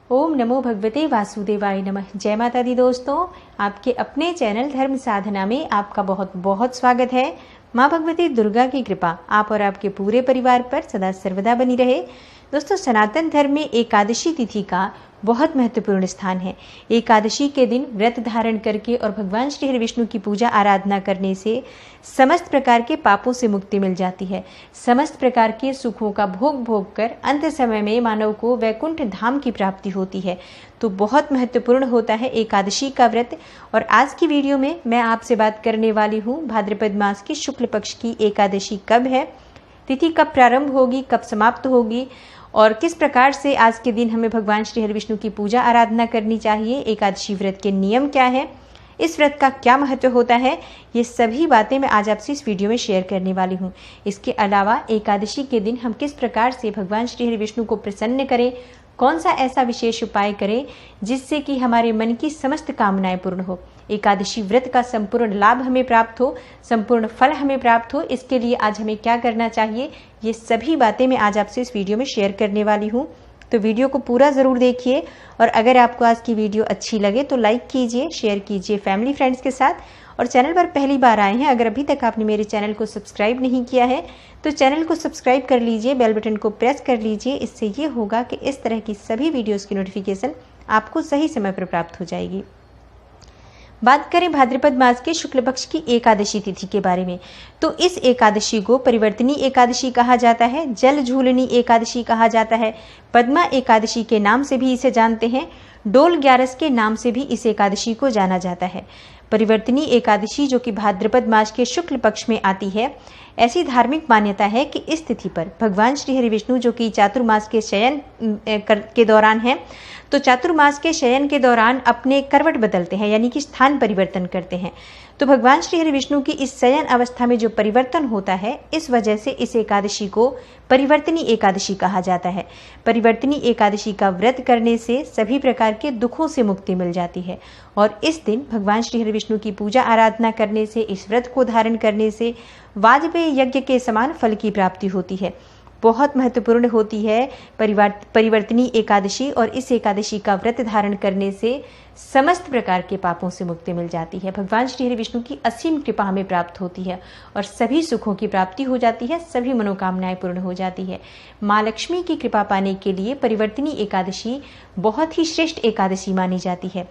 ओम नमो भगवते वासुदेवाय नमः। जय माता दी दोस्तों, आपके अपने चैनल धर्म साधना में आपका बहुत बहुत स्वागत है। माँ भगवती दुर्गा की कृपा आप और आपके पूरे परिवार पर सदा सर्वदा बनी रहे। दोस्तों, सनातन धर्म में एकादशी तिथि का बहुत महत्वपूर्ण स्थान है। एकादशी के दिन व्रत धारण करके और भगवान श्री हरि विष्णु की पूजा आराधना करने से समस्त प्रकार के पापों से मुक्ति मिल जाती है। समस्त प्रकार के सुखों का भोग भोग कर अंत समय में मानव को वैकुंठ धाम की प्राप्ति होती है। तो बहुत महत्वपूर्ण होता है एकादशी का व्रत। और आज की वीडियो में मैं आपसे बात करने वाली हूँ भाद्रपद मास की शुक्ल पक्ष की एकादशी कब है, तिथि कब प्रारंभ होगी, कब समाप्त होगी और किस प्रकार से आज के दिन हमें भगवान श्री हरि विष्णु की पूजा आराधना करनी चाहिए। एकादशी व्रत के नियम क्या है, इस व्रत का क्या महत्व होता है, ये सभी बातें मैं आज आपसे इस वीडियो में शेयर करने वाली हूँ। इसके अलावा एकादशी के दिन हम किस प्रकार से भगवान श्री हरि विष्णु को प्रसन्न करें, कौन सा ऐसा विशेष उपाय करें जिससे कि हमारे मन की समस्त कामनाएं पूर्ण हो, एकादशी व्रत का संपूर्ण लाभ हमें प्राप्त हो, संपूर्ण फल हमें प्राप्त हो, इसके लिए आज हमें क्या करना चाहिए, ये सभी बातें मैं आज आपसे इस वीडियो में शेयर करने वाली हूँ। तो वीडियो को पूरा ज़रूर देखिए और अगर आपको आज की वीडियो अच्छी लगे तो लाइक कीजिए, शेयर कीजिए फैमिली फ्रेंड्स के साथ। और चैनल पर पहली बार आए हैं, अगर अभी तक आपने मेरे चैनल को सब्सक्राइब नहीं किया है तो चैनल को सब्सक्राइब कर लीजिए, बेल बटन को प्रेस कर लीजिए। इससे ये होगा कि इस तरह की सभी वीडियोस की नोटिफिकेशन आपको सही समय पर प्राप्त हो जाएगी। बात करें भाद्रपद मास के शुक्ल पक्ष की एकादशी तिथि के बारे में, तो इस एकादशी को परिवर्तनी एकादशी कहा जाता है, जल झूलनी एकादशी कहा जाता है, पद्मा एकादशी के नाम से भी इसे जानते हैं, डोल ग्यारस के नाम से भी इस एकादशी को जाना जाता है। परिवर्तनी एकादशी जो कि भाद्रपद मास के शुक्ल पक्ष में आती है, ऐसी धार्मिक मान्यता है कि इस तिथि पर भगवान श्री हरि विष्णु जो कि चातुर्मास के शयन के दौरान है, तो चातुर्मास के शयन के दौरान अपने करवट बदलते हैं, यानी कि स्थान परिवर्तन करते हैं। तो भगवान श्री हरि विष्णु की इस शयन अवस्था में जो परिवर्तन होता है, इस वजह से इस एकादशी को परिवर्तनी एकादशी कहा जाता है। परिवर्तनी एकादशी का व्रत करने से सभी प्रकार के दुखों से मुक्ति मिल जाती है और इस दिन भगवान श्री हरि विष्णु की पूजा आराधना करने से, इस व्रत को धारण करने से वाजपेय यज्ञ के समान फल की प्राप्ति होती है। बहुत महत्वपूर्ण होती है परिवर्तनी एकादशी और इस एकादशी का व्रत धारण करने से समस्त प्रकार के पापों से मुक्ति मिल जाती है। भगवान श्री हरि विष्णु की असीम कृपा हमें प्राप्त होती है और सभी सुखों की प्राप्ति हो जाती है, सभी मनोकामनाएं पूर्ण हो जाती है। माँ लक्ष्मी की कृपा पाने के लिए परिवर्तनी एकादशी बहुत ही श्रेष्ठ एकादशी मानी जाती है।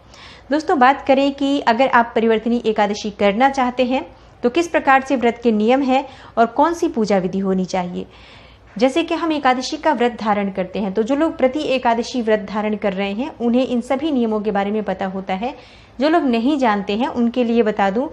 दोस्तों, बात करें कि अगर आप परिवर्तनी एकादशी करना चाहते हैं तो किस प्रकार से व्रत के नियम है और कौन सी पूजा विधि होनी चाहिए। जैसे कि हम एकादशी का व्रत धारण करते हैं, तो जो लोग प्रति एकादशी व्रत धारण कर रहे हैं उन्हें इन सभी नियमों के बारे में पता होता है। जो लोग नहीं जानते हैं उनके लिए बता दूं,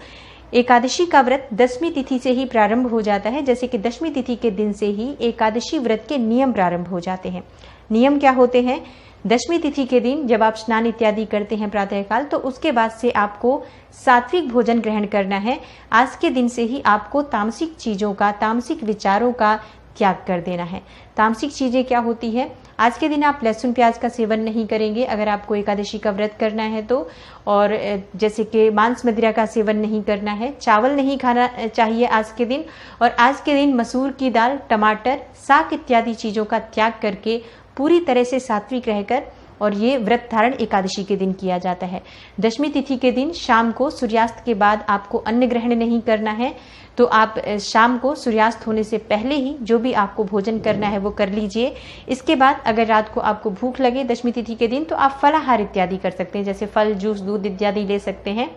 एकादशी का व्रत दशमी तिथि से ही प्रारंभ हो जाता है। जैसे कि दशमी तिथि के दिन से ही एकादशी व्रत के नियम प्रारंभ हो जाते हैं। नियम क्या होते हैं? दशमी तिथि के दिन जब आप स्नान इत्यादि करते हैं प्रातःकाल, तो उसके बाद से आपको सात्विक भोजन ग्रहण करना है। आज के दिन से ही आपको तामसिक चीजों का, तामसिक विचारों का त्याग कर देना है। तामसिक चीजें क्या होती है? आज के दिन आप लहसुन प्याज का सेवन नहीं करेंगे अगर आपको एकादशी का व्रत करना है तो, और जैसे कि मांस मदिरा का सेवन नहीं करना है, चावल नहीं खाना चाहिए आज के दिन, और आज के दिन मसूर की दाल, टमाटर, साग इत्यादि चीजों का त्याग करके पूरी तरह से सात्विक रहकर, और ये व्रत धारण एकादशी के दिन किया जाता है। दशमी तिथि के दिन शाम को सूर्यास्त के बाद आपको अन्न ग्रहण नहीं करना है, तो आप शाम को सूर्यास्त होने से पहले ही जो भी आपको भोजन करना है वो कर लीजिए। इसके बाद अगर रात को आपको भूख लगे दशमी तिथि के दिन, तो आप फलाहार इत्यादि कर सकते हैं, जैसे फल, जूस, दूध इत्यादि ले सकते हैं।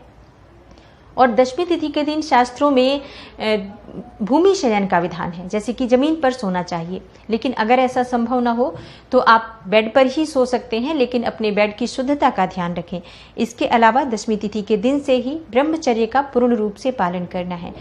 और दशमी तिथि के दिन शास्त्रों में भूमि शयन का विधान है, जैसे कि जमीन पर सोना चाहिए। लेकिन अगर ऐसा संभव ना हो तो आप बेड पर ही सो सकते हैं, लेकिन अपने बेड की शुद्धता का ध्यान रखें। इसके अलावा दशमी तिथि के दिन से ही ब्रह्मचर्य का पूर्ण रूप से पालन करना है।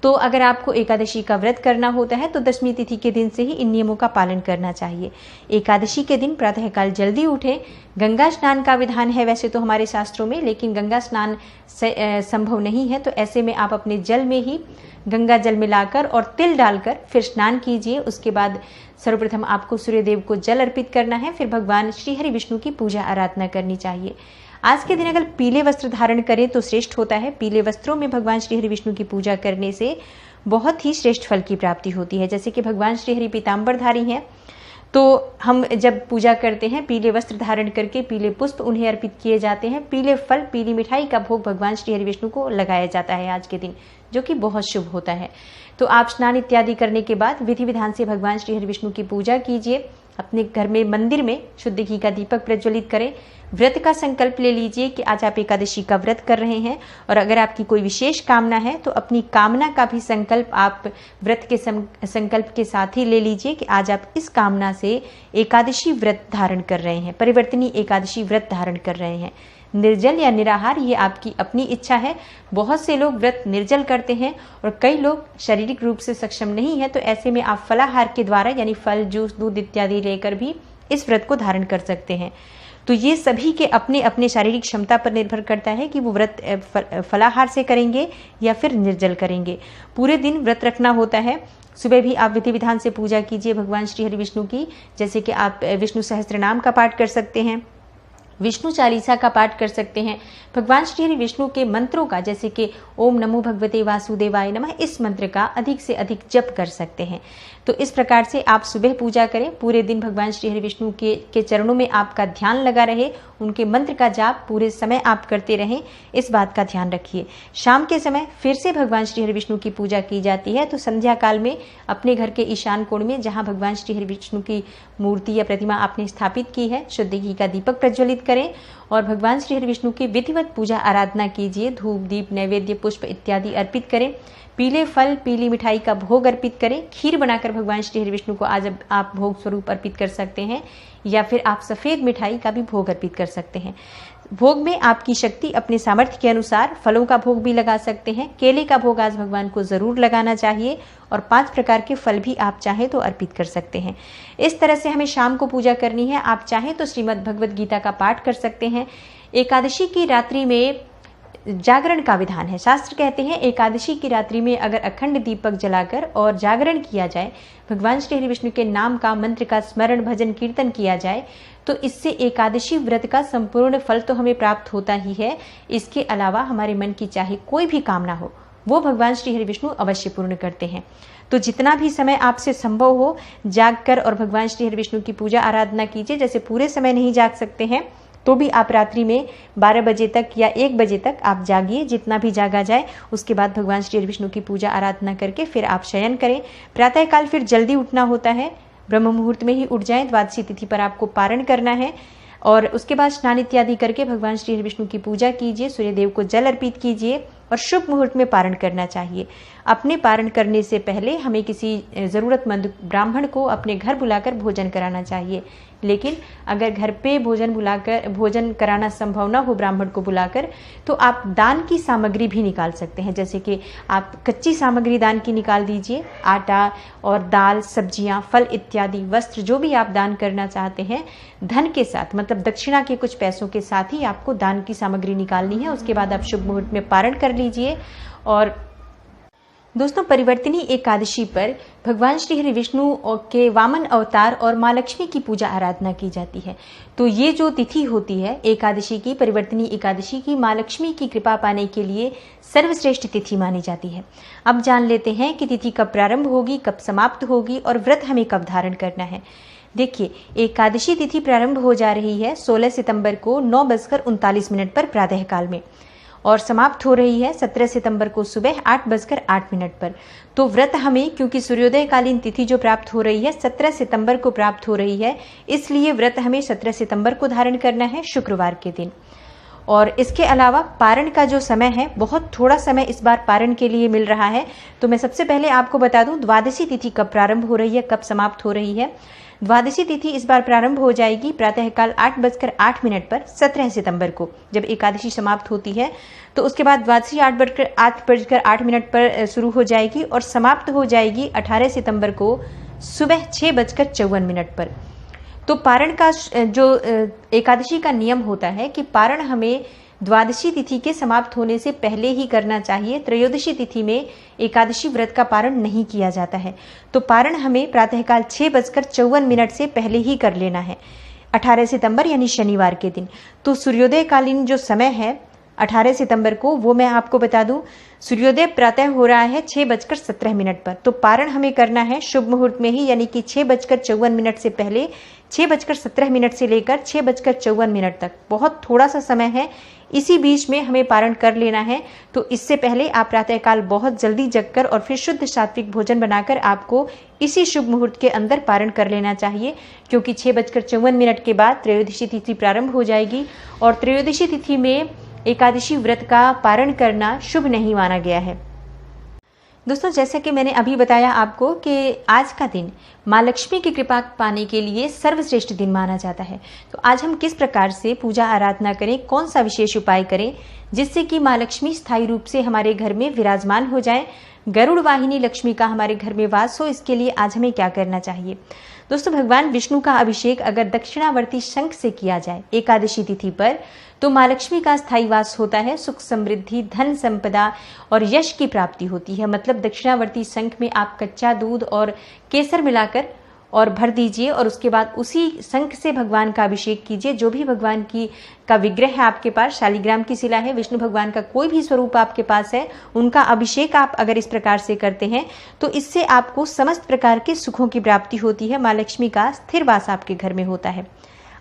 तो अगर आपको एकादशी का व्रत करना होता है तो दशमी तिथि के दिन से ही इन नियमों का पालन करना चाहिए। एकादशी के दिन प्रातःकाल जल्दी उठें। गंगा स्नान का विधान है वैसे तो हमारे शास्त्रों में, लेकिन गंगा स्नान संभव नहीं है, तो ऐसे में आप अपने जल में ही गंगा जल मिलाकर और तिल डालकर फिर स्नान कीजिए। उसके बाद सर्वप्रथम आपको सूर्यदेव को जल अर्पित करना है, फिर भगवान श्री हरि विष्णु की पूजा आराधना करनी चाहिए। आज के दिन अगर पीले वस्त्र धारण करें तो श्रेष्ठ होता है। पीले वस्त्रों में भगवान श्री हरि विष्णु की पूजा करने से बहुत ही श्रेष्ठ फल की प्राप्ति होती है। जैसे कि भगवान श्री हरि पीताम्बरधारी हैं, तो हम जब पूजा करते हैं पीले वस्त्र धारण करके पीले पुष्प उन्हें अर्पित किए जाते हैं, पीले फल पीली मिठाई का भोग भगवान श्री हरि विष्णु को लगाया जाता है आज के दिन, जो कि बहुत शुभ होता है। तो आप स्नान इत्यादि करने के बाद विधि विधान से भगवान श्री हरि विष्णु की पूजा कीजिए। अपने घर में मंदिर में शुद्ध घी का दीपक प्रज्वलित करें। व्रत का संकल्प ले लीजिए कि आज आप एकादशी का व्रत कर रहे हैं, और अगर आपकी कोई विशेष कामना है तो अपनी कामना का भी संकल्प आप व्रत के संकल्प के साथ ही ले लीजिए कि आज आप इस कामना से एकादशी व्रत धारण कर रहे हैं, परिवर्तनीय एकादशी व्रत धारण कर रहे हैं। निर्जल या निराहार ये आपकी अपनी इच्छा है। बहुत से लोग व्रत निर्जल करते हैं और कई लोग शारीरिक रूप से सक्षम नहीं है, तो ऐसे में आप फलाहार के द्वारा यानी फल, जूस, दूध इत्यादि लेकर भी इस व्रत को धारण कर सकते हैं। तो ये सभी के अपने अपने शारीरिक क्षमता पर निर्भर करता है कि वो व्रत फलाहार से करेंगे या फिर निर्जल करेंगे। पूरे दिन व्रत रखना होता है। सुबह भी आप विधि विधान से पूजा कीजिए भगवान श्री हरि विष्णु की, जैसे कि आप विष्णु सहस्त्र नाम का पाठ कर सकते हैं, विष्णु चालीसा का पाठ कर सकते हैं। भगवान श्री हरि विष्णु के मंत्रों का, जैसे कि ओम नमो भगवते वासुदेवाय नमः, इस मंत्र का अधिक से अधिक जप कर सकते हैं। तो इस प्रकार से आप सुबह पूजा करें, पूरे दिन भगवान श्री हरि विष्णु के चरणों में आपका ध्यान लगा रहे, उनके मंत्र का जाप पूरे समय आप करते रहें, इस बात का ध्यान रखिए। शाम के समय फिर से भगवान श्री हरि विष्णु की पूजा की जाती है, तो संध्या काल में अपने घर के ईशान कोण में जहाँ भगवान श्री हरि विष्णु की मूर्ति या प्रतिमा आपने स्थापित की है, शुद्ध घी का दीपक प्रज्वलित करें और भगवान श्री हरि विष्णु की विधिवत पूजा आराधना कीजिए। धूप, दीप, नैवेद्य, पुष्प इत्यादि अर्पित करें। पीले फल, पीली मिठाई का भोग अर्पित करें। खीर बनाकर भगवान श्री हरि विष्णु को आज आप भोग स्वरूप अर्पित कर सकते हैं, या फिर आप सफेद मिठाई का भी भोग अर्पित कर सकते हैं। भोग में आपकी शक्ति अपने सामर्थ्य के अनुसार फलों का भोग भी लगा सकते हैं। केले का भोग आज भगवान को जरूर लगाना चाहिए, और 5 प्रकार के फल भी आप चाहें तो अर्पित कर सकते हैं। इस तरह से हमें शाम को पूजा करनी है। आप चाहें तो श्रीमद् भगवद गीता का पाठ कर सकते हैं। एकादशी की रात्रि में जागरण का विधान है। शास्त्र कहते हैं एकादशी की रात्रि में अगर अखंड दीपक जलाकर और जागरण किया जाए, भगवान श्री हरि विष्णु के नाम का, मंत्र का स्मरण, भजन, कीर्तन किया जाए, तो इससे एकादशी व्रत का संपूर्ण फल तो हमें प्राप्त होता ही है। इसके अलावा हमारे मन की चाहे कोई भी कामना हो, वो भगवान श्री हरि विष्णु अवश्य पूर्ण करते हैं। तो जितना भी समय आपसे संभव हो, जागकर और भगवान श्री हरि विष्णु की पूजा आराधना कीजिए। जैसे पूरे समय नहीं जाग सकते हैं तो भी आप रात्रि में 12 बजे तक या 1 बजे तक आप जागिए, जितना भी जागा जाए। उसके बाद भगवान श्री हरि विष्णु की पूजा आराधना करके फिर आप शयन करें। प्रातःकाल फिर जल्दी उठना होता है, ब्रह्म मुहूर्त में ही उठ जाएं। द्वादशी तिथि पर आपको पारण करना है, और उसके बाद स्नान इत्यादि करके भगवान श्री हरि विष्णु की पूजा कीजिए। सूर्यदेव को जल अर्पित कीजिए और शुभ मुहूर्त में पारण करना चाहिए। अपने पारण करने से पहले हमें किसी ज़रूरतमंद ब्राह्मण को अपने घर बुलाकर भोजन कराना चाहिए। लेकिन अगर घर पे भोजन कराना संभव ना हो ब्राह्मण को बुलाकर, तो आप दान की सामग्री भी निकाल सकते हैं। जैसे कि आप कच्ची सामग्री दान की निकाल दीजिए, आटा और दाल, सब्जियां, फल इत्यादि, वस्त्र, जो भी आप दान करना चाहते हैं, धन के साथ, मतलब दक्षिणा के कुछ पैसों के साथ ही आपको दान की सामग्री निकालनी है। उसके बाद आप शुभ मुहूर्त में पारण कर लीजिए। और दोस्तों, परिवर्तनी एकादशी पर भगवान श्री हरि विष्णु के वामन अवतार और माँ लक्ष्मी की पूजा आराधना की जाती है। तो ये जो तिथि होती है एकादशी की, परिवर्तनी एकादशी की, माँ लक्ष्मी की कृपा पाने के लिए सर्वश्रेष्ठ तिथि मानी जाती है। अब जान लेते हैं कि तिथि कब प्रारंभ होगी, कब समाप्त होगी और व्रत हमें कब धारण करना है। देखिए, एकादशी तिथि प्रारंभ हो जा रही है 16 सितंबर को 9:39 पर प्रातःकाल में, और समाप्त हो रही है 17 सितंबर को सुबह 8:08 पर। तो व्रत हमें, क्योंकि सूर्योदयकालीन तिथि जो प्राप्त हो रही है 17 सितंबर को प्राप्त हो रही है, इसलिए व्रत हमें 17 सितंबर को धारण करना है, शुक्रवार के दिन। और इसके अलावा पारण का जो समय है, बहुत थोड़ा समय इस बार पारण के लिए मिल रहा है। तो मैं सबसे पहले आपको बता दूं द्वादशी तिथि कब प्रारंभ हो रही है, कब समाप्त हो रही है। द्वादशी तिथि इस बार प्रारंभ हो जाएगी प्रातःकाल 8:08 पर 17 सितंबर को, जब एकादशी समाप्त होती है। तो उसके बाद द्वादशी 8:08 पर शुरू हो जाएगी और समाप्त हो जाएगी 18 सितंबर को सुबह 6:54 पर। तो पारण का जो एकादशी का नियम होता है कि पारण हमें द्वादशी तिथि के समाप्त होने से पहले ही करना चाहिए। त्रयोदशी तिथि में एकादशी व्रत का पारण नहीं किया जाता है। तो पारण हमें प्रातःकाल 6:54 से पहले ही कर लेना है, 18 सितंबर यानी शनिवार के दिन। तो सूर्योदयकालीन जो समय है 18 सितंबर को, वो मैं आपको बता दूं, सूर्योदय प्रातः हो रहा है 6:17 पर। तो पारण हमें करना है शुभ मुहूर्त में ही, यानी कि 6:54 से पहले, 6:17 से लेकर 6:54 तक बहुत थोड़ा सा समय है, इसी बीच में हमें पारण कर लेना है। तो इससे पहले आप प्रातःकाल बहुत जल्दी जगकर और फिर शुद्ध सात्विक भोजन बनाकर आपको इसी शुभ मुहूर्त के अंदर पारण कर लेना चाहिए, क्योंकि 6:54 के बाद त्रयोदशी तिथि प्रारंभ हो जाएगी और त्रयोदशी तिथि में एकादशी व्रत का पारण करना शुभ नहीं माना गया है। दोस्तों, जैसा कि मैंने अभी बताया आपको कि आज का दिन माँ लक्ष्मी की कृपा पाने के लिए सर्वश्रेष्ठ दिन माना जाता है। तो आज हम किस प्रकार से पूजा आराधना करें, कौन सा विशेष उपाय करें जिससे कि माँ लक्ष्मी स्थायी रूप से हमारे घर में विराजमान हो जाए, गरुड़ वाहिनी लक्ष्मी का हमारे घर में वास हो, इसके लिए आज हमें क्या करना चाहिए। दोस्तों, भगवान विष्णु का अभिषेक अगर दक्षिणावर्ती शंख से किया जाए एकादशी तिथि पर तो माँ लक्ष्मी का स्थायी वास होता है, सुख समृद्धि, धन संपदा और यश की प्राप्ति होती है। मतलब दक्षिणावर्ती शंख में आप कच्चा दूध और केसर मिलाकर और भर दीजिए और उसके बाद उसी शंख से भगवान का अभिषेक कीजिए। जो भी भगवान का विग्रह है आपके पास, शालिग्राम की शिला है, विष्णु भगवान का कोई भी स्वरूप आपके पास है, उनका अभिषेक आप अगर इस प्रकार से करते हैं तो इससे आपको समस्त प्रकार के सुखों की प्राप्ति होती है। माँ लक्ष्मी का स्थिर वास आपके घर में होता है।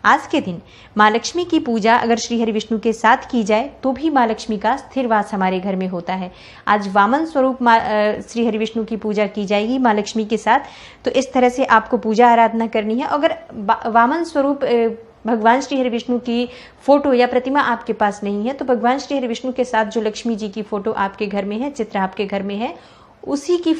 आज के दिन माँ लक्ष्मी की पूजा अगर श्री हरि विष्णु के साथ की जाए तो भी माँ लक्ष्मी का स्थिर वास हमारे घर में होता है। आज वामन स्वरूप श्री हरि विष्णु की पूजा की जाएगी माँ लक्ष्मी के साथ। तो इस तरह से आपको पूजा आराधना करनी है। अगर वामन स्वरूप भगवान श्री हरि विष्णु की फोटो या प्रतिमा आपके पास नहीं है तो भगवान श्री हरि विष्णु के साथ जो लक्ष्मी जी की फोटो आपके घर में है, चित्र आपके घर में है, उसी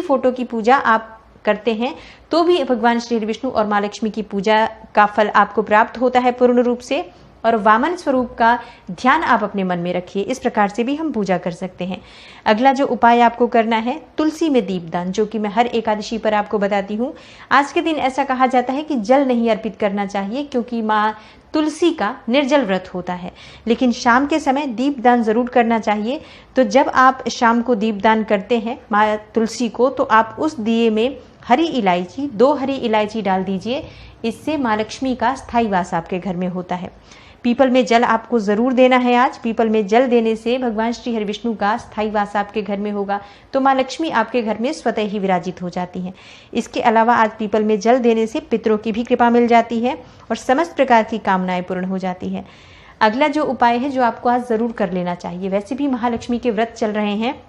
फोटो की पूजा आप करते हैं तो भी भगवान श्री विष्णु और माँ लक्ष्मी की पूजा का फल आपको प्राप्त होता है पूर्ण रूप से। और वामन स्वरूप का ध्यान आप अपने मन में रखिए, इस प्रकार से भी हम पूजा कर सकते हैं। अगला जो उपाय आपको करना है, तुलसी में दीपदान, जो कि मैं हर एकादशी पर आपको बताती हूँ। आज के दिन ऐसा कहा जाता है कि जल नहीं अर्पित करना चाहिए क्योंकि माँ तुलसी का निर्जल व्रत होता है, लेकिन शाम के समय दीपदान जरूर करना चाहिए। तो जब आप शाम को दीपदान करते हैं माँ तुलसी को तो आप उस दिए में हरी इलायची, 2 हरी इलायची डाल दीजिए। इससे माँ लक्ष्मी का स्थायी वास आपके घर में होता है। पीपल में जल आपको जरूर देना है। आज पीपल में जल देने से भगवान श्री हरि विष्णु का स्थायी वास आपके घर में होगा तो माँ लक्ष्मी आपके घर में स्वतः ही विराजित हो जाती हैं। इसके अलावा आज पीपल में जल देने से पितरों की भी कृपा मिल जाती है और समस्त प्रकार की कामनाएं पूर्ण हो जाती हैं। अगला जो उपाय है जो आपको आज जरूर कर लेना चाहिए, वैसे भी महालक्ष्मी के व्रत चल रहे हैं,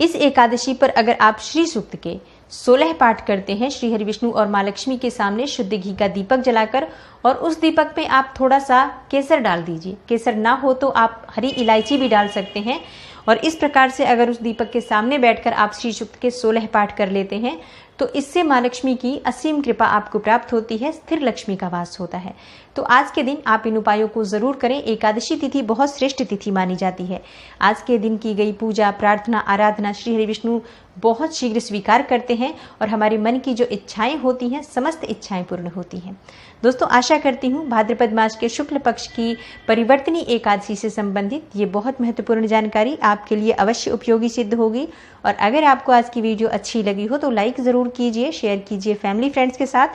इस एकादशी पर अगर आप श्री सूक्त के 16 पाठ करते हैं श्री हरि विष्णु और माँ लक्ष्मी के सामने शुद्ध घी का दीपक जलाकर और उस दीपक पे आप थोड़ा सा केसर डाल दीजिए। केसर ना हो तो आप हरी इलायची भी डाल सकते हैं। और इस प्रकार से अगर उस दीपक के सामने बैठकर आप श्री सूक्त के 16 पाठ कर लेते हैं तो इससे माँ लक्ष्मी की असीम कृपा आपको प्राप्त होती है, स्थिर लक्ष्मी का वास होता है। तो आज के दिन आप इन उपायों को जरूर करें। एकादशी तिथि बहुत श्रेष्ठ तिथि मानी जाती है। आज के दिन की गई पूजा, प्रार्थना, आराधना श्री हरि विष्णु बहुत शीघ्र स्वीकार करते हैं और हमारे मन की जो इच्छाएं होती हैं समस्त इच्छाएं पूर्ण होती हैं। दोस्तों, आशा करती हूँ भाद्रपद मास के शुक्ल पक्ष की परिवर्तनी एकादशी से संबंधित ये बहुत महत्वपूर्ण जानकारी आपके लिए अवश्य उपयोगी सिद्ध होगी। और अगर आपको आज की वीडियो अच्छी लगी हो तो लाइक ज़रूर कीजिए, शेयर कीजिए फैमिली फ्रेंड्स के साथ।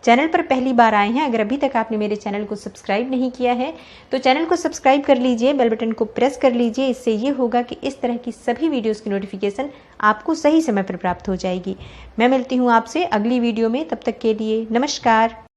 चैनल पर पहली बार आए हैं, अगर अभी तक आपने मेरे चैनल को सब्सक्राइब नहीं किया है तो चैनल को सब्सक्राइब कर लीजिए, बेल बटन को प्रेस कर लीजिए। इससे ये होगा कि इस तरह की सभी वीडियोस की नोटिफिकेशन आपको सही समय पर प्राप्त हो जाएगी। मैं मिलती हूँ आपसे अगली वीडियो में, तब तक के लिए नमस्कार।